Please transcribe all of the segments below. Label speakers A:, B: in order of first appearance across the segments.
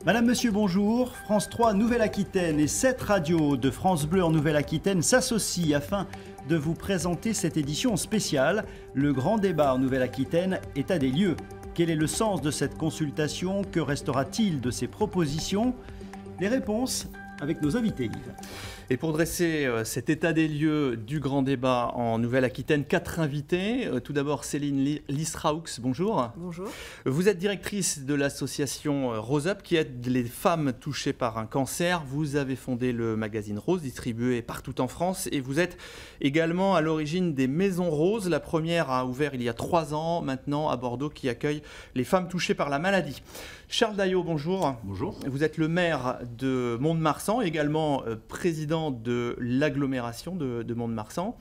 A: Madame, Monsieur, bonjour. France 3 Nouvelle-Aquitaine et 7 radios de France Bleu en Nouvelle-Aquitaine s'associent afin de vous présenter cette édition spéciale. Le grand débat en Nouvelle-Aquitaine, état des lieux. Quel est le sens de cette consultation? Que restera-t-il de ces propositions? Les réponses avec nos invités, Yves.
B: Et pour dresser cet état des lieux du grand débat en Nouvelle-Aquitaine, 4 invités. Tout d'abord, Céline Listraux, bonjour.
C: Bonjour.
B: Vous êtes directrice de l'association Rose Up qui aide les femmes touchées par un cancer. Vous avez fondé le magazine Rose, distribué partout en France. Et vous êtes également à l'origine des Maisons Roses. La première a ouvert il y a 3 ans maintenant à Bordeaux, qui accueille les femmes touchées par la maladie. Charles Daillot, bonjour.
D: Bonjour.
B: Vous êtes le maire de Mont-de-Marsan, également président de l'agglomération de Mont-de-Marsan.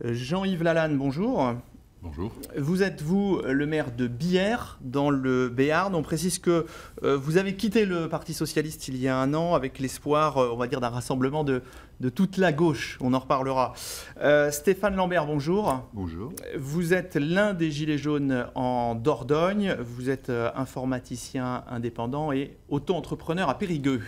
B: Jean-Yves Lalanne, bonjour.
D: Bonjour.
B: Vous êtes, vous, le maire de Billère, dans le Béarn. On précise que vous avez quitté le Parti Socialiste il y a 1 an avec l'espoir, on va dire, d'un rassemblement de toute la gauche. On en reparlera. Stéphane Lambert, bonjour.
D: Bonjour.
B: Vous êtes l'un des Gilets jaunes en Dordogne. Vous êtes informaticien indépendant et auto-entrepreneur à Périgueux.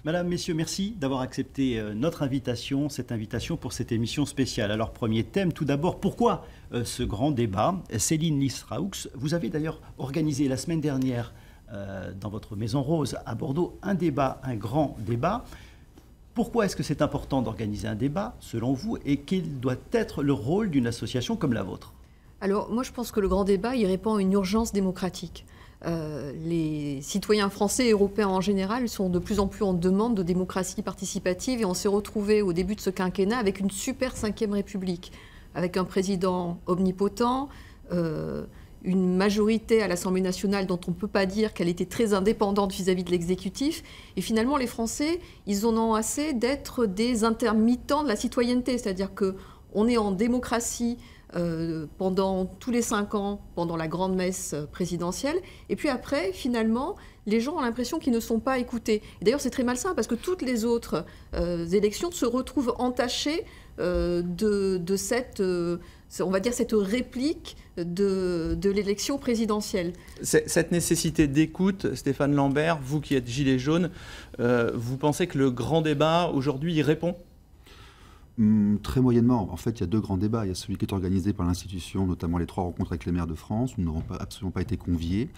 A: Madame, Messieurs, merci d'avoir accepté notre invitation, cette invitation pour cette émission spéciale. Alors, premier thème, tout d'abord, pourquoi ce grand débat? Céline Listraux, vous avez d'ailleurs organisé la semaine dernière dans votre Maison Rose à Bordeaux un débat, un grand débat. Pourquoi est-ce que c'est important d'organiser un débat, selon vous, et quel doit être le rôle d'une association comme la vôtre?
C: Alors, moi, je pense que le grand débat, il répond à une urgence démocratique. Les citoyens français et européens en général sont de plus en plus en demande de démocratie participative et on s'est retrouvé au début de ce quinquennat avec une super 5e République, avec un président omnipotent, une majorité à l'Assemblée nationale dont on ne peut pas dire qu'elle était très indépendante vis-à-vis de l'exécutif. Et finalement, les Français, ils en ont assez d'être des intermittents de la citoyenneté, c'est-à-dire qu'on est en démocratie pendant tous les 5 ans, pendant la grande messe présidentielle. Et puis après, finalement, les gens ont l'impression qu'ils ne sont pas écoutés. Et d'ailleurs, c'est très malsain parce que toutes les autres élections se retrouvent entachées de cette, on va dire, cette réplique de l'élection présidentielle.
B: Cette nécessité d'écoute, Stéphane Lambert, vous qui êtes gilet jaune, vous pensez que le grand débat aujourd'hui y répond ?
D: Très moyennement. En fait, il y a 2 grands débats. Il y a celui qui est organisé par l'institution, notamment les 3 rencontres avec les maires de France, où nous n'avons absolument pas été conviés.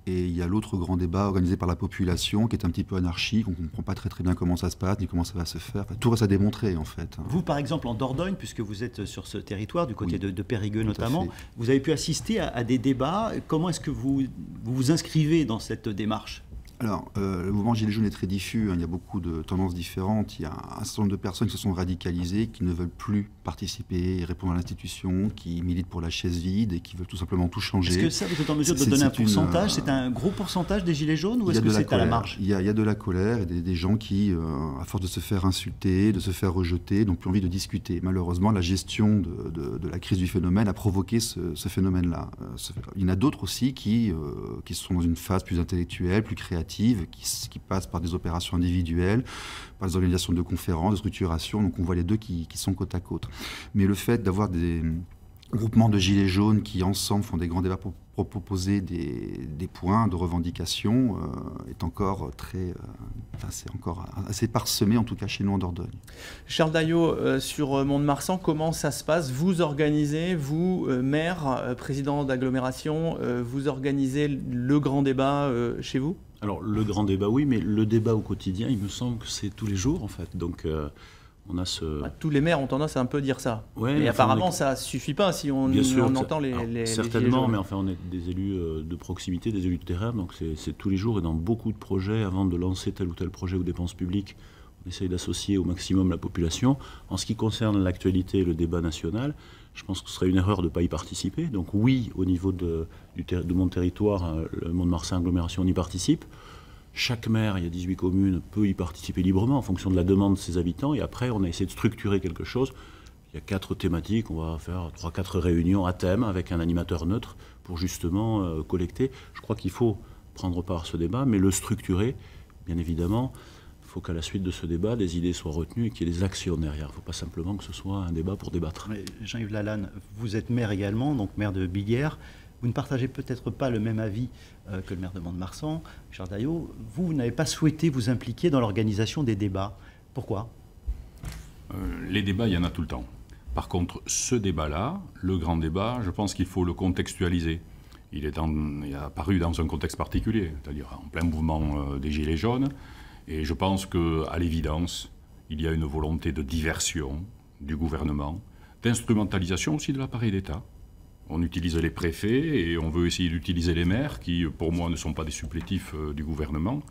D: Et il y a l'autre grand débat organisé par la population, qui est un petit peu anarchique. On ne comprend pas très bien comment ça se passe, ni comment ça va se faire. Enfin, tout reste à démontrer, en fait.
A: Vous, par exemple, en Dordogne, puisque vous êtes sur ce territoire, du côté de Périgueux notamment,
D: fait.
A: vous avez pu assister à des débats. Comment est-ce que vous vous inscrivez dans cette démarche ?
D: Alors, le mouvement Gilets jaunes est très diffus, hein. Il y a beaucoup de tendances différentes. Il y a un certain nombre de personnes qui se sont radicalisées, qui ne veulent plus participer et répondre à l'institution, qui militent pour la chaise vide et qui veulent tout simplement tout changer.
A: Est-ce que ça, vous êtes en mesure de donner un pourcentage? C'est un gros pourcentage des Gilets jaunes ou est-ce que c'est à la marge?
D: Il y a de la colère et des gens qui, à force de se faire insulter, de se faire rejeter, n'ont plus envie de discuter. Malheureusement, la gestion de la crise du phénomène a provoqué ce phénomène-là. Il y en a d'autres aussi qui sont dans une phase plus intellectuelle, plus créative, qui passent par des opérations individuelles, par des organisations de conférences, de structuration. Donc on voit les deux qui sont côte à côte. Mais le fait d'avoir des groupements de gilets jaunes qui ensemble font des grands débats pour proposer des points de revendication est encore c'est encore assez parsemé, en tout cas chez nous en Dordogne.
B: Charles Daillot, sur Mont-de-Marsan, comment ça se passe? Vous organisez, vous, maire, président d'agglomération, vous organisez le grand débat chez vous?
E: Alors, le grand débat, oui, mais le débat au quotidien, il me semble que c'est tous les jours, en fait. Donc, on a ce...
B: Tous les maires ont tendance à un peu dire ça.
E: Ouais,
B: mais
E: enfin,
B: apparemment, ça ne suffit pas si on entend les
E: certainement, mais enfin, on est des élus de proximité, des élus de terrain, donc c'est tous les jours. Et dans beaucoup de projets, avant de lancer tel ou tel projet ou dépenses publiques, on essaye d'associer au maximum la population. En ce qui concerne l'actualité et le débat national, je pense que ce serait une erreur de ne pas y participer. Donc oui, au niveau de mon territoire, le Mont-de-Marsan agglomération, on y participe. Chaque maire, il y a 18 communes, peut y participer librement en fonction de la demande de ses habitants. Et après, on a essayé de structurer quelque chose. Il y a 4 thématiques. On va faire 3-4 réunions à thème avec un animateur neutre pour justement collecter. Je crois qu'il faut prendre part à ce débat, mais le structurer, bien évidemment. Il faut qu'à la suite de ce débat, des idées soient retenues et qu'il y ait des actions derrière. Il ne faut pas simplement que ce soit un débat pour débattre.
A: Jean-Yves Lalanne, vous êtes maire également, donc maire de Billère. Vous ne partagez peut-être pas le même avis que le maire de Mont-de-Marsan, Richard Daillot. Vous n'avez pas souhaité vous impliquer dans l'organisation des débats. Pourquoi ?
F: Les débats, il y en a tout le temps. Par contre, ce débat-là, le grand débat, je pense qu'il faut le contextualiser. Il est apparu dans un contexte particulier, c'est-à-dire en plein mouvement des Gilets jaunes. Et je pense qu'à l'évidence, il y a une volonté de diversion du gouvernement, d'instrumentalisation aussi de l'appareil d'État. On utilise les préfets et on veut essayer d'utiliser les maires qui, pour moi, ne sont pas des supplétifs du gouvernement.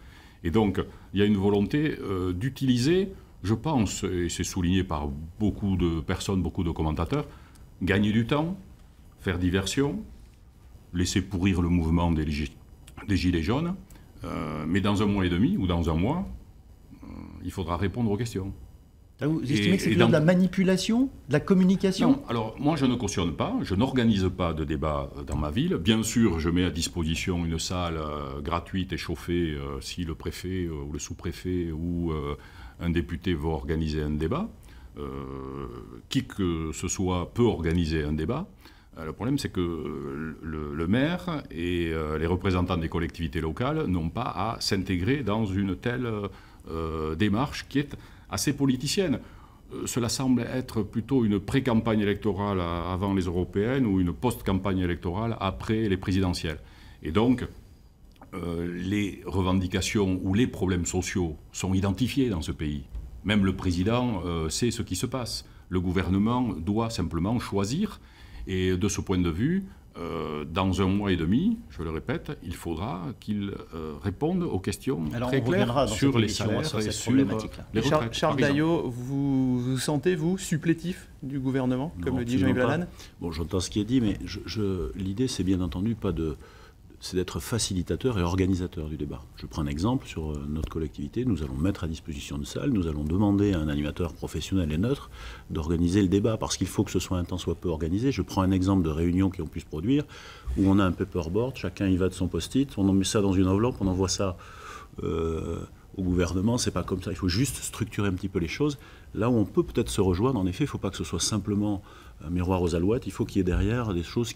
F: Et donc, il y a une volonté d'utiliser, je pense, et c'est souligné par beaucoup de personnes, beaucoup de commentateurs, gagner du temps, faire diversion, laisser pourrir le mouvement des Gilets jaunes, mais dans un mois et demi ou dans un mois, il faudra répondre aux questions.
A: Là, vous estimez que c'est de la manipulation, de la communication ?
F: Non, alors moi je ne cautionne pas, je n'organise pas de débat dans ma ville. Bien sûr, je mets à disposition une salle gratuite et chauffée si le préfet ou le sous-préfet ou un député veut organiser un débat. Qui que ce soit peut organiser un débat. Le problème, c'est que le maire et les représentants des collectivités locales n'ont pas à s'intégrer dans une telle démarche qui est assez politicienne. Cela semble être plutôt une pré-campagne électorale avant les européennes ou une post-campagne électorale après les présidentielles. Et donc, les revendications ou les problèmes sociaux sont identifiés dans ce pays. Même le président sait ce qui se passe. Le gouvernement doit simplement choisir. Et de ce point de vue, dans un mois et demi, je le répète, il faudra qu'il réponde aux questions très claires sur les salaires et sur les retraites.
B: Charles Daillot, vous sentez, vous, supplétif du gouvernement, comme le dit Jean-Yves Lalanne ?
E: Bon, j'entends ce qui est dit, mais l'idée, c'est bien entendu c'est d'être facilitateur et organisateur du débat. Je prends un exemple sur notre collectivité. Nous allons mettre à disposition une salle, nous allons demander à un animateur professionnel et neutre d'organiser le débat, parce qu'il faut que ce soit un temps soit peu organisé. Je prends un exemple de réunion qui ont pu se produire, où on a un paperboard, chacun y va de son post-it, on en met ça dans une enveloppe, on envoie ça au gouvernement. C'est pas comme ça, il faut juste structurer un petit peu les choses. Là où on peut peut-être se rejoindre, en effet, il ne faut pas que ce soit simplement un miroir aux alouettes, il faut qu'il y ait derrière des choses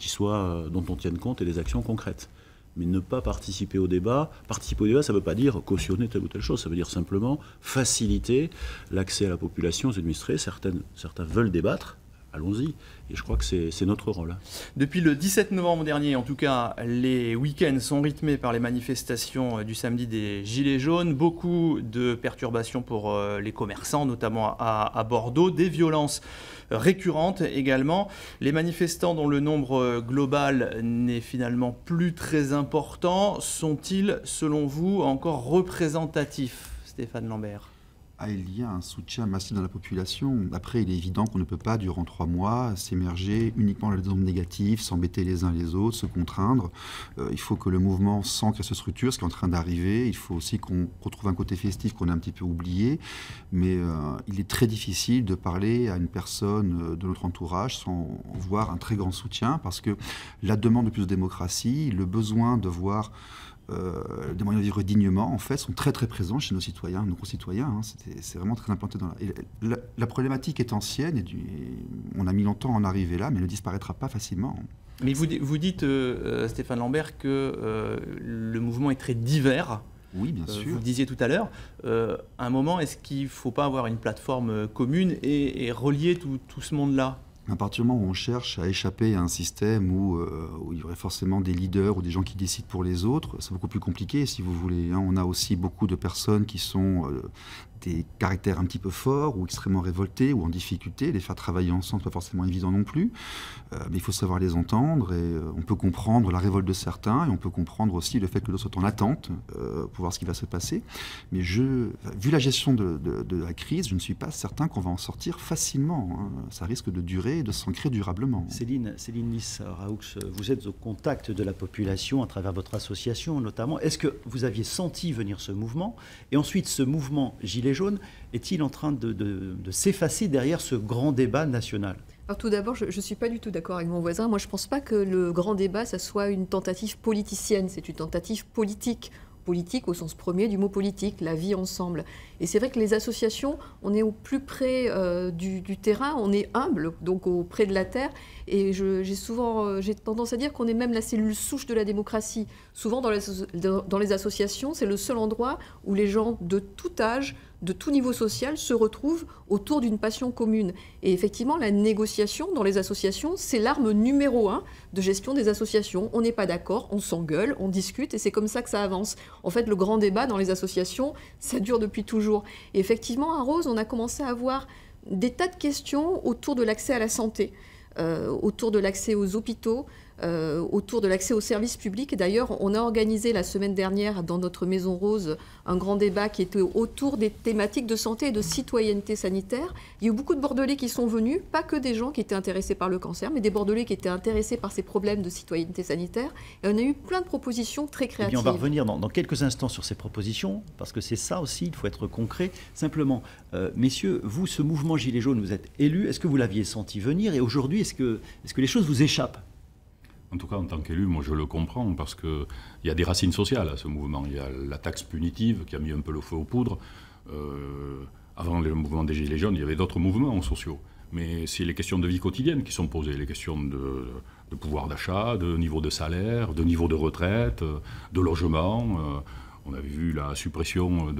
E: dont on tienne compte et des actions concrètes. Mais ne pas participer au débat. Participer au débat, ça ne veut pas dire cautionner telle ou telle chose, ça veut dire simplement faciliter l'accès à la population aux administrés. Certains veulent débattre, allons-y. Et je crois que c'est notre rôle.
B: Depuis le 17 novembre dernier, en tout cas, les week-ends sont rythmés par les manifestations du samedi des Gilets jaunes. Beaucoup de perturbations pour les commerçants, notamment à Bordeaux. Des violences récurrentes également. Les manifestants dont le nombre global n'est finalement plus très important, sont-ils, selon vous, encore représentatifs, Stéphane Lambert ?
D: Il y a un soutien massif dans la population. Après, il est évident qu'on ne peut pas, durant 3 mois, s'émerger uniquement dans les ondes négatives, s'embêter les uns les autres, se contraindre. Il faut que le mouvement s'ancre et se structure, ce qui est en train d'arriver. Il faut aussi qu'on retrouve un côté festif qu'on a un petit peu oublié. Mais il est très difficile de parler à une personne de notre entourage sans voir un très grand soutien, parce que la demande de plus de démocratie, le besoin de voir des moyens de vivre dignement, en fait, sont très très présents chez nos citoyens, nos concitoyens. Hein. C'est vraiment très implanté dans la problématique est ancienne et on a mis longtemps à en arriver là, mais elle ne disparaîtra pas facilement.
B: Mais vous dites, Stéphane Lambert, que le mouvement est très divers.
D: Oui, bien sûr.
B: Vous le disiez tout à l'heure. À un moment, est-ce qu'il ne faut pas avoir une plateforme commune et relier tout ce monde-là ?
D: À partir du moment où on cherche à échapper à un système où il y aurait forcément des leaders ou des gens qui décident pour les autres, c'est beaucoup plus compliqué, si vous voulez. On a aussi beaucoup de personnes qui sont des caractères un petit peu forts ou extrêmement révoltés ou en difficulté. Les faire travailler ensemble, c'est pas forcément évident non plus. Mais il faut savoir les entendre et on peut comprendre la révolte de certains et on peut comprendre aussi le fait que d'autres sont en attente pour voir ce qui va se passer. Mais vu la gestion de la crise, je ne suis pas certain qu'on va en sortir facilement. Hein. Ça risque de durer et de s'ancrer durablement.
A: Céline Lys-Raoux, vous êtes au contact de la population à travers votre association notamment. Est-ce que vous aviez senti venir ce mouvement ? Et ensuite, ce mouvement Gilets jaunes est-il en train de s'effacer derrière ce grand débat national ?
C: Alors tout d'abord, je ne suis pas du tout d'accord avec mon voisin. Moi, je ne pense pas que le grand débat, ça soit une tentative politicienne. C'est une tentative politique politique au sens premier du mot politique, la vie ensemble. Et c'est vrai que les associations, on est au plus près du terrain, on est humble, donc auprès de la terre. Et j'ai tendance à dire qu'on est même la cellule souche de la démocratie. Souvent dans les associations, c'est le seul endroit où les gens de tout âge, de tout niveau social se retrouvent autour d'une passion commune. Et effectivement, la négociation dans les associations, c'est l'arme numéro 1 de gestion des associations. On n'est pas d'accord, on s'engueule, on discute, et c'est comme ça que ça avance. En fait, le grand débat dans les associations, ça dure depuis toujours. Et effectivement, à Rose, on a commencé à avoir des tas de questions autour de l'accès à la santé, autour de l'accès aux hôpitaux, autour de l'accès aux services publics. Et d'ailleurs, on a organisé la semaine dernière dans notre Maison Rose un grand débat qui était autour des thématiques de santé et de citoyenneté sanitaire. Il y a eu beaucoup de Bordelais qui sont venus, pas que des gens qui étaient intéressés par le cancer, mais des Bordelais qui étaient intéressés par ces problèmes de citoyenneté sanitaire. Et on a eu plein de propositions très créatives.
A: Et bien on va revenir dans quelques instants sur ces propositions, parce que c'est ça aussi, il faut être concret. Simplement, messieurs, vous, ce mouvement Gilets jaunes, vous êtes élus, est-ce que vous l'aviez senti venir? Et aujourd'hui, est-ce que les choses vous échappent?
F: En tout cas, en tant qu'élu, moi je le comprends, parce qu'il y a des racines sociales à ce mouvement. Il y a la taxe punitive qui a mis un peu le feu aux poudres. Avant le mouvement des Gilets jaunes, il y avait d'autres mouvements sociaux. Mais c'est les questions de vie quotidienne qui sont posées, les questions de pouvoir d'achat, de niveau de salaire, de niveau de retraite, de logement. On avait vu la suppression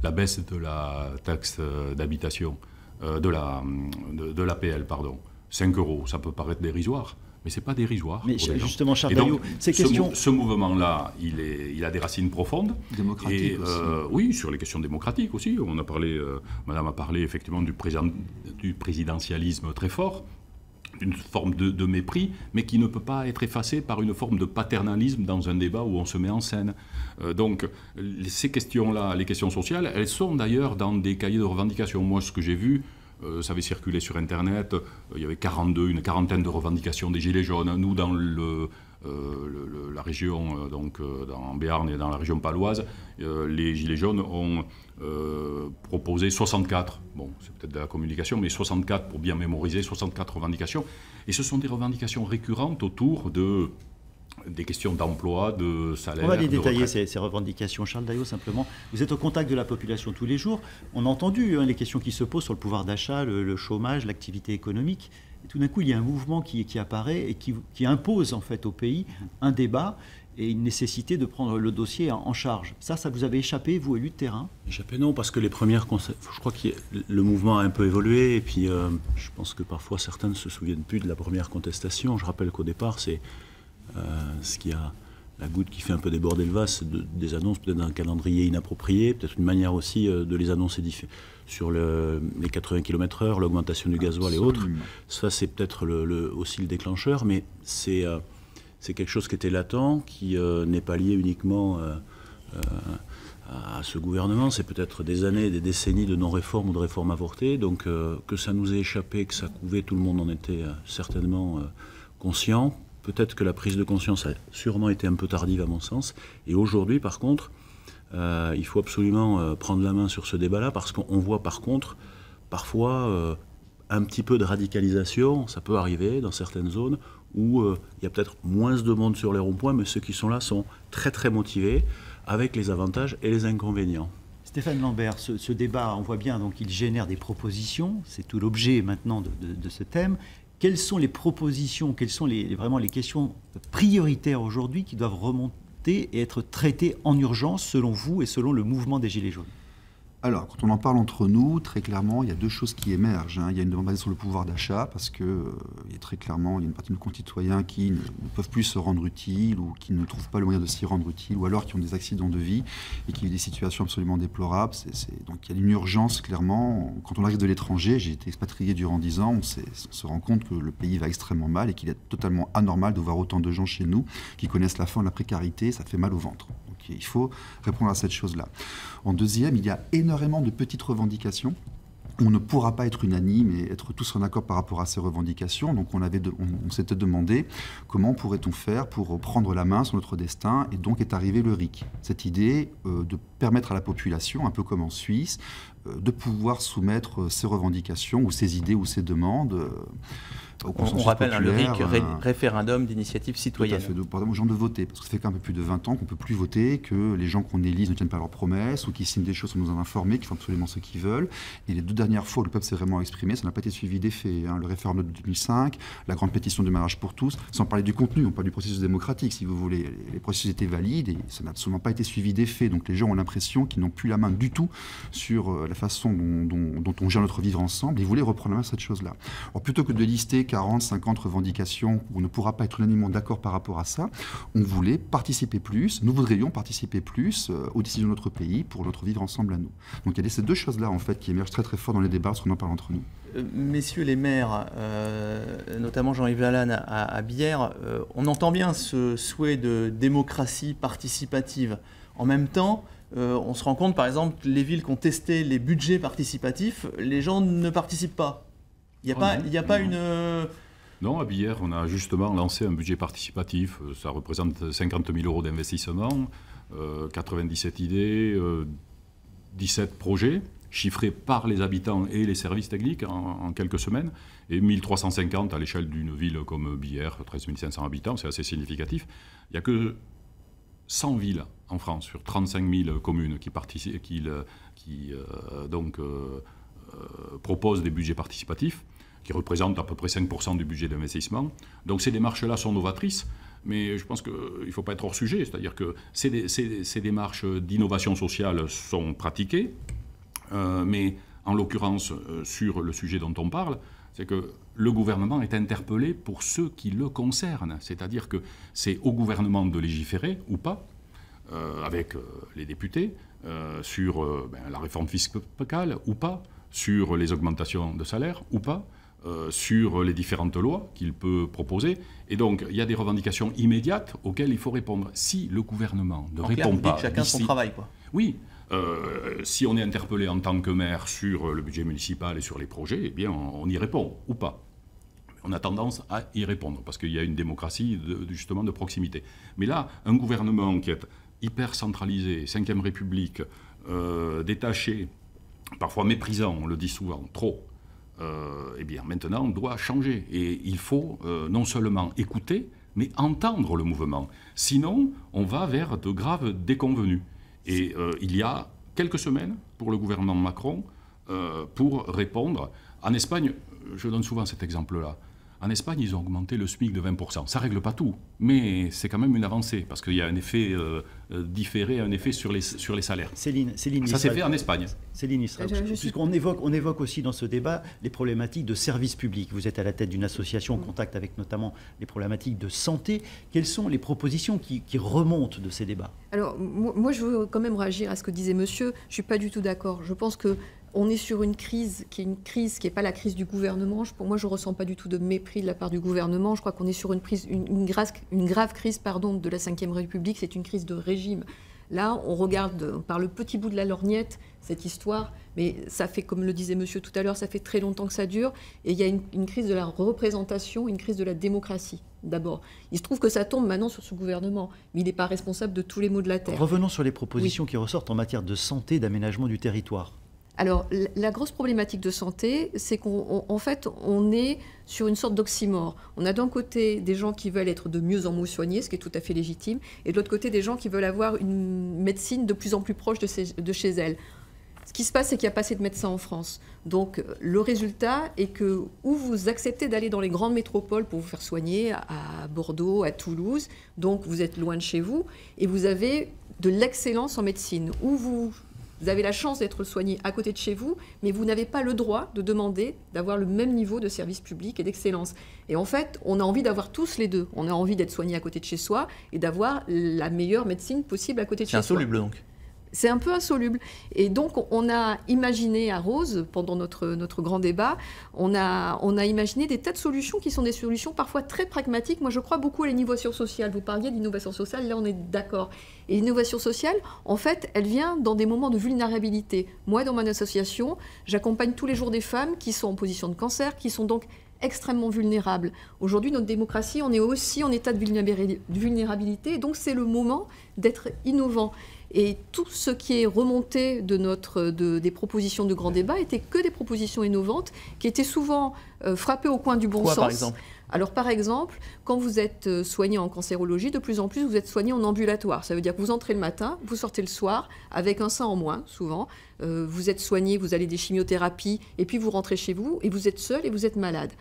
F: la baisse de la taxe d'habitation, de l'APL, pardon. 5 €, ça peut paraître dérisoire. Mais ce n'est pas dérisoire.
A: Mais justement, Charles Daillot, ces questions...
F: Ce mouvement-là, il a des racines profondes.
D: Démocratiques aussi.
F: Oui, sur les questions démocratiques aussi. Madame a parlé effectivement du présidentialisme très fort, d'une forme de mépris, mais qui ne peut pas être effacée par une forme de paternalisme dans un débat où on se met en scène. Donc, ces questions-là, les questions sociales, elles sont d'ailleurs dans des cahiers de revendications. Moi, ce que j'ai vu... ça avait circulé sur Internet, il y avait une quarantaine de revendications des Gilets jaunes. Nous, dans la région, dans Béarn et dans la région paloise, les Gilets jaunes ont proposé 64. Bon, c'est peut-être de la communication, mais 64 pour bien mémoriser, 64 revendications. Et ce sont des revendications récurrentes autour des questions d'emploi, de salaire.
A: On va les détailler, ces revendications. Charles Daillot, simplement, vous êtes au contact de la population tous les jours. On a entendu les questions qui se posent sur le pouvoir d'achat, le chômage, l'activité économique. Et tout d'un coup, il y a un mouvement qui apparaît et qui impose en fait au pays un débat et une nécessité de prendre le dossier en charge. Ça vous avait échappé, vous, élus de terrain?
E: Échappé, non, parce que les premières... Je crois que le mouvement a un peu évolué, et puis je pense que parfois certains ne se souviennent plus de la première contestation. Je rappelle qu'au départ, c'est ce qui a la goutte qui fait un peu déborder le vase, des annonces peut-être d'un calendrier inapproprié, peut-être une manière aussi de les annoncer sur les 80 km/h, l'augmentation du gasoil et autres. Ça, c'est peut-être aussi le déclencheur, mais c'est quelque chose qui était latent, qui n'est pas lié uniquement à ce gouvernement. C'est peut-être des années, des décennies de non-réforme ou de réforme avortée. Donc que ça nous ait échappé, que ça couvait, tout le monde en était certainement conscient. Peut-être que la prise de conscience a sûrement été un peu tardive à mon sens. Et aujourd'hui, par contre, il faut absolument prendre la main sur ce débat-là, parce qu'on voit par contre, parfois, un petit peu de radicalisation. Ça peut arriver dans certaines zones où il y a peut-être moins de monde sur les ronds-points, mais ceux qui sont là sont très très motivés, avec les avantages et les inconvénients.
A: Stéphane Lambert, ce débat, on voit bien, donc il génère des propositions. C'est tout l'objet maintenant de ce thème. Quelles sont les propositions, quelles sont vraiment les questions prioritaires aujourd'hui qui doivent remonter et être traitées en urgence selon vous et selon le mouvement des Gilets jaunes?
D: Alors, quand on en parle entre nous, très clairement, il y a deux choses qui émergent. Il y a une demande basée sur le pouvoir d'achat, parce que très clairement, il y a une partie de nos concitoyens qui ne peuvent plus se rendre utiles, ou qui ne trouvent pas le moyen de s'y rendre utile, ou alors qui ont des accidents de vie et qui vivent des situations absolument déplorables. Donc il y a une urgence, clairement. Quand on arrive de l'étranger, j'ai été expatrié durant 10 ans, on se rend compte que le pays va extrêmement mal et qu'il est totalement anormal de voir autant de gens chez nous qui connaissent la faim, la précarité, ça fait mal au ventre. Donc il faut répondre à cette chose-là. En deuxième, il y a énormément de petites revendications. On ne pourra pas être unanime et être tous en accord par rapport à ces revendications. Donc on s'était demandé comment pourrait-on faire pour prendre la main sur notre destin, et donc est arrivé le RIC. Cette idée de permettre à la population, un peu comme en Suisse, de pouvoir soumettre ses revendications ou ses idées ou ses demandes au consensus
B: on rappelle le RIC,
D: populaire,
B: référendum d'initiative citoyenne.
D: Tout à fait, pardon aux gens de voter, parce que ça fait quand même un peu plus de 20 ans qu'on ne peut plus voter, que les gens qu'on élise ne tiennent pas leurs promesses, ou qui signent des choses sans nous en informer, qui font absolument ce qu'ils veulent. Et les 2 dernières fois où le peuple s'est vraiment exprimé, ça n'a pas été suivi des faits. Le référendum de 2005, la grande pétition du mariage pour tous, sans parler du contenu, on parle du processus démocratique, si vous voulez. Les processus étaient valides et ça n'a absolument pas été suivi des faits. Donc les gens ont l'impression qu'ils n'ont plus la main du tout sur la façon dont on gère notre vivre ensemble. Ils voulaient reprendre la main sur cette chose-là. Alors plutôt que de lister 40, 50 revendications où on ne pourra pas être unanimement d'accord par rapport à ça, on voulait participer plus, nous voudrions participer plus aux décisions de notre pays pour notre vivre ensemble à nous. Donc il y a ces 2 choses-là en fait qui émergent très très fort dans les débats lorsqu'on en parle entre nous.
B: Messieurs les maires, notamment Jean-Yves Lalanne à Billère, on entend bien ce souhait de démocratie participative. En même temps, on se rend compte, par exemple, les villes qui ont testé les budgets participatifs, les gens ne participent pas. Il n'y a pas une...
F: Non, à Billère, on a justement lancé un budget participatif. Ça représente 50 000 € d'investissement, 97 idées, 17 projets, chiffrés par les habitants et les services techniques en quelques semaines, et 1350 à l'échelle d'une ville comme Billère, 13 500 habitants, c'est assez significatif. Il n'y a que 100 villes en France sur 35 000 communes qui proposent des budgets participatifs, qui représentent à peu près 5% du budget d'investissement. Donc ces démarches-là sont novatrices, mais je pense qu'il ne faut pas être hors sujet, c'est-à-dire que ces démarches d'innovation sociale sont pratiquées, mais en l'occurrence, sur le sujet dont on parle, c'est que le gouvernement est interpellé pour ceux qui le concernent, c'est-à-dire que c'est au gouvernement de légiférer ou pas, avec les députés, sur la réforme fiscale ou pas, sur les augmentations de salaire ou pas, sur les différentes lois qu'il peut proposer. Et donc, il y a des revendications immédiates auxquelles il faut répondre. Si le gouvernement ne répond pas...
B: Chacun son travail, quoi.
F: Oui. Si on est interpellé en tant que maire sur le budget municipal et sur les projets, eh bien, on y répond ou pas. On a tendance à y répondre parce qu'il y a une démocratie justement de proximité. Mais là, un gouvernement qui est hyper centralisé, 5e République, détaché, parfois méprisant, on le dit souvent, trop, eh bien maintenant on doit changer. Et il faut non seulement écouter, mais entendre le mouvement. Sinon, on va vers de graves déconvenues. Et il y a quelques semaines, pour le gouvernement Macron, pour répondre. En Espagne, je donne souvent cet exemple-là. En Espagne, ils ont augmenté le SMIC de 20%. Ça ne règle pas tout, mais c'est quand même une avancée, parce qu'il y a un effet différé, un effet sur les salaires.
A: Céline
F: ça s'est fait en Espagne.
A: Céline Israël, puisqu'on évoque aussi dans ce débat les problématiques de services publics. Vous êtes à la tête d'une association en contact avec notamment les problématiques de santé. Quelles sont les propositions qui remontent de ces débats?
C: Alors, moi, je veux quand même réagir à ce que disait monsieur. Je ne suis pas du tout d'accord. Je pense que on est sur une crise qui n'est pas la crise du gouvernement. Pour moi, je ne ressens pas du tout de mépris de la part du gouvernement. Je crois qu'on est sur une grave crise de la Ve République. C'est une crise de régime. Là, on regarde par le petit bout de la lorgnette cette histoire, mais ça fait, comme le disait monsieur tout à l'heure, ça fait très longtemps que ça dure. Et il y a une crise de la représentation, une crise de la démocratie, d'abord. Il se trouve que ça tombe maintenant sur ce gouvernement, mais il n'est pas responsable de tous les maux de la terre.
A: Revenons sur les propositions qui ressortent en matière de santé, d'aménagement du territoire.
C: Alors, la grosse problématique de santé, c'est qu'en fait, on est sur une sorte d'oxymore. On a d'un côté des gens qui veulent être de mieux en mieux soignés, ce qui est tout à fait légitime, et de l'autre côté des gens qui veulent avoir une médecine de plus en plus proche de chez elles. Ce qui se passe, c'est qu'il n'y a pas assez de médecins en France. Donc, le résultat est que ou vous acceptez d'aller dans les grandes métropoles pour vous faire soigner, à Bordeaux, à Toulouse, donc vous êtes loin de chez vous, et vous avez de l'excellence en médecine, ou vous avez la chance d'être soigné à côté de chez vous, mais vous n'avez pas le droit de demander d'avoir le même niveau de service public et d'excellence. Et en fait, on a envie d'avoir tous les deux. On a envie d'être soigné à côté de chez soi et d'avoir la meilleure médecine possible à côté de chez soi.
B: C'est insoluble donc.
C: C'est un peu insoluble. Et donc, on a imaginé à Rose, pendant notre grand débat, on a imaginé des tas de solutions qui sont des solutions parfois très pragmatiques. Moi, je crois beaucoup à l'innovation sociale. Vous parliez d'innovation sociale, là, on est d'accord. Et l'innovation sociale, en fait, elle vient dans des moments de vulnérabilité. Moi, dans mon association, j'accompagne tous les jours des femmes qui sont en position de cancer, qui sont donc extrêmement vulnérables. Aujourd'hui, notre démocratie, on est aussi en état de vulnérabilité, donc c'est le moment d'être innovant. Et tout ce qui est remonté des propositions de grand débat étaient que des propositions innovantes qui étaient souvent frappées au coin du bon sens.
B: Par exemple ?
C: Alors par exemple, quand vous êtes soigné en cancérologie, de plus en plus vous êtes soigné en ambulatoire. Ça veut dire que vous entrez le matin, vous sortez le soir avec un sein en moins, souvent. Vous êtes soigné, vous allez des chimiothérapies, et puis vous rentrez chez vous, et vous êtes seul et vous êtes malade.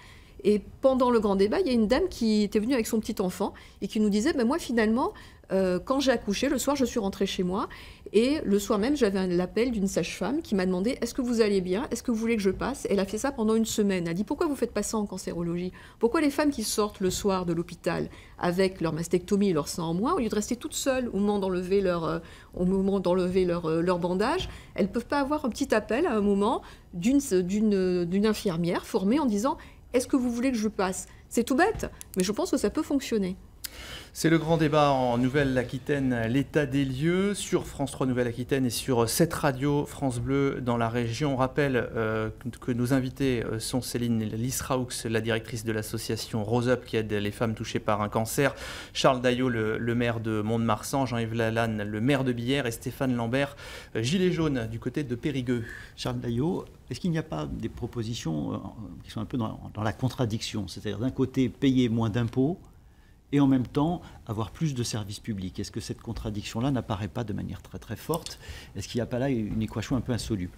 C: Et pendant le grand débat, il y a une dame qui était venue avec son petit enfant et qui nous disait moi finalement, quand j'ai accouché, le soir, je suis rentrée chez moi. Et le soir même, j'avais l'appel d'une sage-femme qui m'a demandé « Est-ce que vous allez bien? Est-ce que vous voulez que je passe ?» Elle a fait ça pendant une semaine. Elle a dit « Pourquoi vous faites pas ça en cancérologie? Pourquoi les femmes qui sortent le soir de l'hôpital avec leur mastectomie et leur sang en moins, au lieu de rester toutes seules au moment d'enlever leur bandage, elles ne peuvent pas avoir un petit appel à un moment d'une infirmière formée en disant « Est-ce que vous voulez que je passe ?» C'est tout bête, mais je pense que ça peut fonctionner.
B: C'est le grand débat en Nouvelle-Aquitaine, l'état des lieux, sur France 3 Nouvelle-Aquitaine et sur 7 radios France Bleu dans la région. On rappelle que nos invités sont Céline Lisraoux, la directrice de l'association Rose Up qui aide les femmes touchées par un cancer, Charles Daillot, le maire de Mont-de-Marsan, Jean-Yves Lalanne, le maire de Billère et Stéphane Lambert, gilet jaune du côté de Périgueux.
A: Charles Daillot, est-ce qu'il n'y a pas des propositions qui sont un peu dans la contradiction? C'est-à-dire d'un côté payer moins d'impôts et en même temps avoir plus de services publics. Est-ce que cette contradiction-là n'apparaît pas de manière très très forte? Est-ce qu'il n'y a pas là une équation un peu insoluble?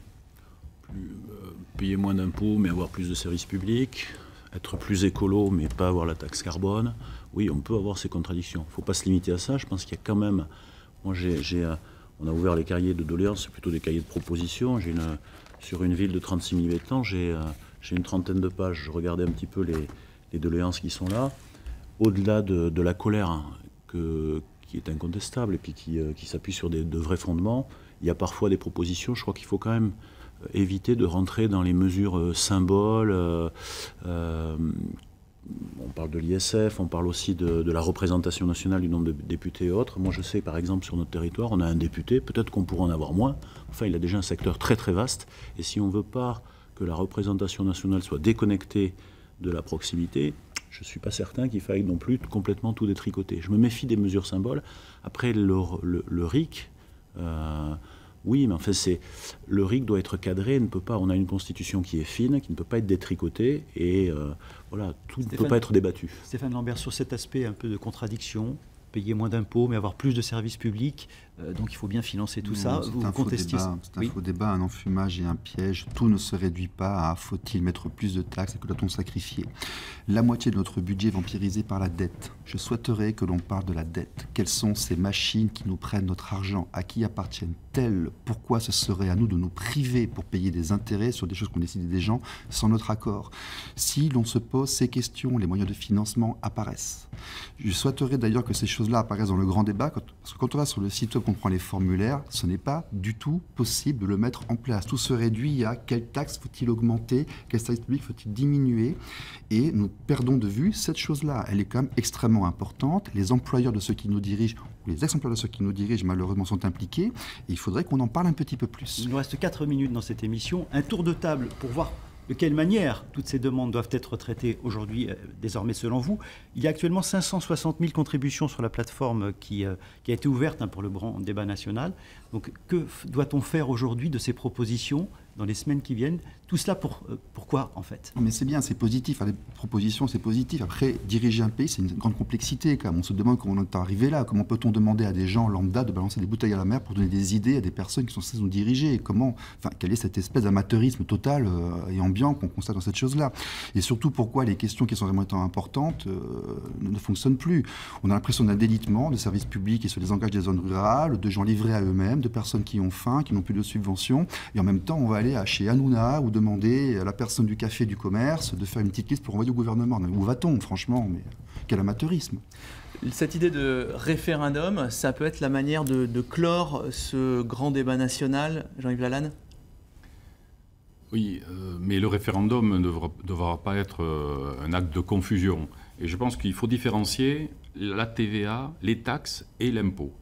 E: Payer moins d'impôts mais avoir plus de services publics, être plus écolo mais pas avoir la taxe carbone, oui, on peut avoir ces contradictions. Il ne faut pas se limiter à ça, je pense qu'il y a quand même... Moi, on a ouvert les cahiers de doléances, c'est plutôt des cahiers de propositions. Sur une ville de 36 000 habitants, j'ai une trentaine de pages. Je regardais un petit peu les doléances qui sont là. Au-delà de la colère qui est incontestable et puis qui s'appuie sur de vrais fondements, il y a parfois des propositions. Je crois qu'il faut quand même éviter de rentrer dans les mesures symboles. On parle de l'ISF, on parle aussi de la représentation nationale du nombre de députés et autres. Moi, je sais, par exemple, sur notre territoire, on a un député, peut-être qu'on pourrait en avoir moins. Enfin, il a déjà un secteur très très vaste. Et si on ne veut pas que la représentation nationale soit déconnectée de la proximité, je ne suis pas certain qu'il faille non plus complètement tout détricoter. Je me méfie des mesures symboles. Après, le RIC, oui, mais enfin, le RIC doit être cadré. On a une constitution qui est fine, qui ne peut pas être détricotée, et voilà, tout ne peut pas être débattu.
A: Stéphane Lambert, sur cet aspect un peu de contradiction, payer moins d'impôts, mais avoir plus de services publics, donc il faut bien financer tout ça.
D: C'est un faux débat, un enfumage et un piège. Tout ne se réduit pas à faut-il mettre plus de taxes et que doit-on sacrifier. La moitié de notre budget est vampirisé par la dette. Je souhaiterais que l'on parle de la dette. Quelles sont ces machines qui nous prennent notre argent? À qui appartiennent-elles? Pourquoi ce serait à nous de nous priver pour payer des intérêts sur des choses qu'ont décidé des gens sans notre accord? Si l'on se pose ces questions, les moyens de financement apparaissent. Je souhaiterais d'ailleurs que ces choses-là apparaissent dans le grand débat, parce que quand on va sur le site web, qu'on prend les formulaires, ce n'est pas du tout possible de le mettre en place. Tout se réduit à quelle taxe faut-il augmenter, quel service public faut-il diminuer, et nous perdons de vue cette chose-là. Elle est quand même extrêmement importante. Les employeurs de ceux qui nous dirigent, ou les ex-employeurs de ceux qui nous dirigent, malheureusement, sont impliqués, et il faudrait qu'on en parle un petit peu plus.
A: Il nous reste 4 minutes dans cette émission. Un tour de table pour voir de quelle manière toutes ces demandes doivent être traitées aujourd'hui, désormais selon vous. Il y a actuellement 560 000 contributions sur la plateforme qui a été ouverte pour le grand débat national. Donc que doit-on faire aujourd'hui de ces propositions dans les semaines qui viennent? Tout cela pourquoi en fait?
D: Mais c'est bien, c'est positif. Les propositions, c'est positif. Après, diriger un pays, c'est une grande complexité. Quand même. On se demande comment on est arrivé là. Comment peut-on demander à des gens lambda de balancer des bouteilles à la mer pour donner des idées à des personnes qui sont censées nous diriger? Et quelle est cette espèce d'amateurisme total et ambiant qu'on constate dans cette chose-là? Et surtout, pourquoi les questions qui sont vraiment importantes ne fonctionnent plus? On a l'impression d'un délitement de services publics et se désengage des zones rurales, de gens livrés à eux-mêmes, de personnes qui ont faim, qui n'ont plus de subventions. Et en même temps, on va aller chez Hanouna ou demander à la personne du café du commerce de faire une petite liste pour envoyer au gouvernement. Où va-t-on, franchement? Mais quel amateurisme!
B: Cette idée de référendum, ça peut être la manière de clore ce grand débat national, Jean-Yves Lalanne?
F: Oui, mais le référendum ne devra pas être un acte de confusion. Et je pense qu'il faut différencier la TVA, les taxes et l'impôt.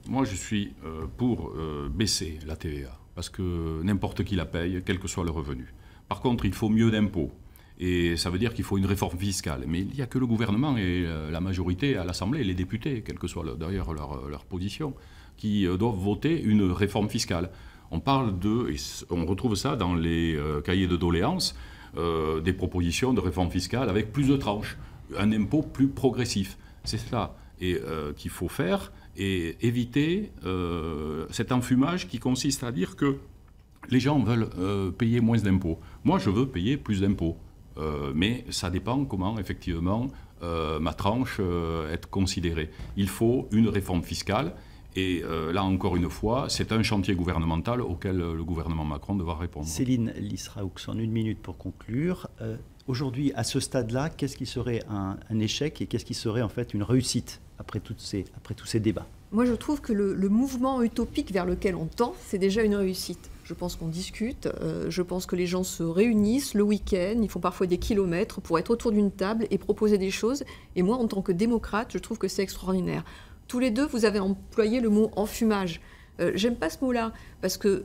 F: Moi, je suis pour baisser la TVA, parce que n'importe qui la paye, quel que soit le revenu. Par contre, il faut mieux d'impôts. Et ça veut dire qu'il faut une réforme fiscale. Mais il n'y a que le gouvernement et la majorité à l'Assemblée, les députés, quelle que soit d'ailleurs leur position. qui doivent voter une réforme fiscale. On parle et on retrouve ça dans les cahiers de doléances, des propositions de réforme fiscale avec plus de tranches, un impôt plus progressif. C'est cela qu'il faut faire et éviter cet enfumage qui consiste à dire que les gens veulent payer moins d'impôts. Moi, je veux payer plus d'impôts, mais ça dépend comment, effectivement, ma tranche est considérée. Il faut une réforme fiscale. Et là, encore une fois, c'est un chantier gouvernemental auquel le gouvernement Macron devra répondre.
A: Céline Lisraoux, en 1 minute pour conclure. Aujourd'hui, à ce stade-là, qu'est-ce qui serait un échec et qu'est-ce qui serait en fait une réussite après tous ces débats?
C: Moi, je trouve que le mouvement utopique vers lequel on tend, c'est déjà une réussite. Je pense qu'on discute, je pense que les gens se réunissent le week-end, ils font parfois des kilomètres pour être autour d'une table et proposer des choses. Et moi, en tant que démocrate, je trouve que c'est extraordinaire. Tous les deux, vous avez employé le mot enfumage. J'aime pas ce mot-là, parce que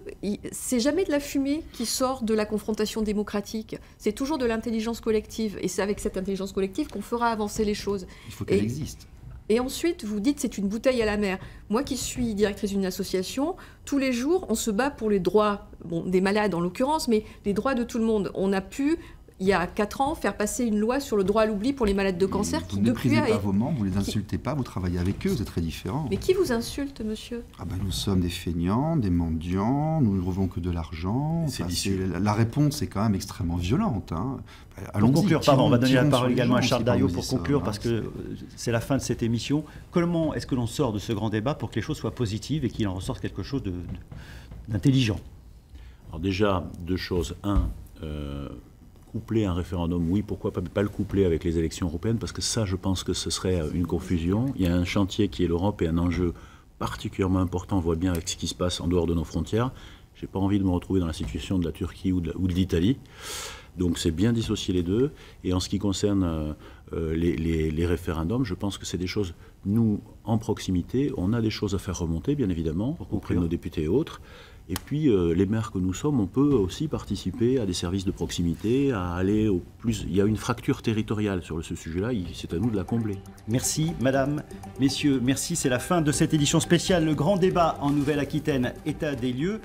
C: c'est jamais de la fumée qui sort de la confrontation démocratique. C'est toujours de l'intelligence collective. Et c'est avec cette intelligence collective qu'on fera avancer les choses.
D: Il faut qu'elle existe.
C: Et ensuite, vous dites c'est une bouteille à la mer. Moi qui suis directrice d'une association, tous les jours, on se bat pour les droits, des malades en l'occurrence, mais les droits de tout le monde. On a pu, il y a 4 ans, faire passer une loi sur le droit à l'oubli pour les malades de cancer.
D: Vous ne méprisez pas vos membres, vous ne les insultez pas, vous travaillez avec eux, c'est très différent.
C: Mais qui vous insulte, monsieur?
D: Nous sommes des feignants, des mendiants, nous ne revons que de l'argent. La réponse est quand même extrêmement violente.
A: Pour conclure, on va donner la parole également à Charles Dariot pour conclure, parce que c'est la fin de cette émission. Comment est-ce que l'on sort de ce grand débat pour que les choses soient positives et qu'il en ressorte quelque chose d'intelligent?
E: Alors déjà, 2 choses. 1, coupler un référendum, oui, pourquoi pas le coupler avec les élections européennes, parce que ça, je pense que ce serait une confusion. Il y a un chantier qui est l'Europe et un enjeu particulièrement important, on voit bien avec ce qui se passe en dehors de nos frontières. Je n'ai pas envie de me retrouver dans la situation de la Turquie ou de l'Italie. Donc c'est bien dissocier les deux. Et en ce qui concerne les référendums, je pense que c'est des choses, nous, en proximité, on a des choses à faire remonter, bien évidemment, auprès de nos députés et autres. Et puis, les maires que nous sommes, on peut aussi participer à des services de proximité, à aller au plus... Il y a une fracture territoriale sur ce sujet-là, c'est à nous de la combler.
A: Merci, madame, messieurs, merci. C'est la fin de cette édition spéciale, le grand débat en Nouvelle-Aquitaine, état des lieux.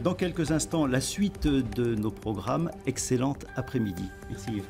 A: Dans quelques instants, la suite de nos programmes. Excellente après-midi. Merci.